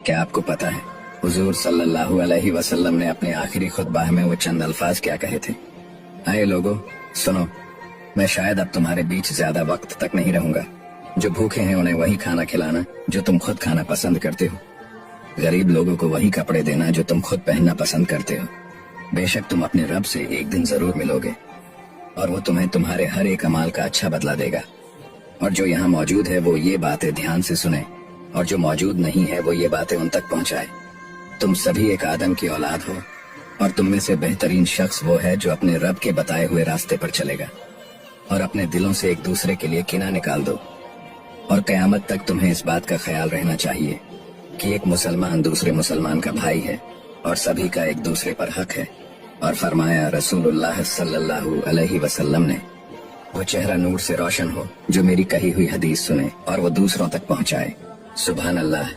क्या आपको पता है हुजूर सल्लल्लाहु अलैहि वसल्लम ने अपने आखिरी खुतबा में वो चंद अल्फाज क्या कहे थे? आए लोगो, सुनो, मैं शायद अब तुम्हारे बीच ज्यादा वक्त तक नहीं रहूंगा। जो भूखे हैं उन्हें वही खाना खिलाना जो तुम खुद खाना पसंद करते हो। गरीब लोगों को वही कपड़े देना जो तुम खुद पहनना पसंद करते हो। बेशक तुम अपने रब से एक दिन जरूर मिलोगे और वो तुम्हें तुम्हारे हर एक अमाल का अच्छा बदला देगा। और जो यहाँ मौजूद है वो ये बातें ध्यान से सुने, और जो मौजूद नहीं है वो ये बातें उन तक पहुँचाए। तुम सभी एक आदम की औलाद हो, और तुम में से बेहतरीन शख्स वो है जो अपने रब के बताए हुए रास्ते पर चलेगा। और अपने दिलों से एक दूसरे के लिए किना निकाल दो। और कयामत तक तुम्हें इस बात का ख्याल रहना चाहिए कि एक मुसलमान दूसरे मुसलमान का भाई है और सभी का एक दूसरे पर हक है। और फरमाया रसूलुल्लाह सल्लल्लाहु अलैहि वसल्लम ने, वो चेहरा नूर से रोशन हो जो मेरी कही हुई हदीस सुने और वो दूसरों तक पहुँचाए। सुभान अल्लाह।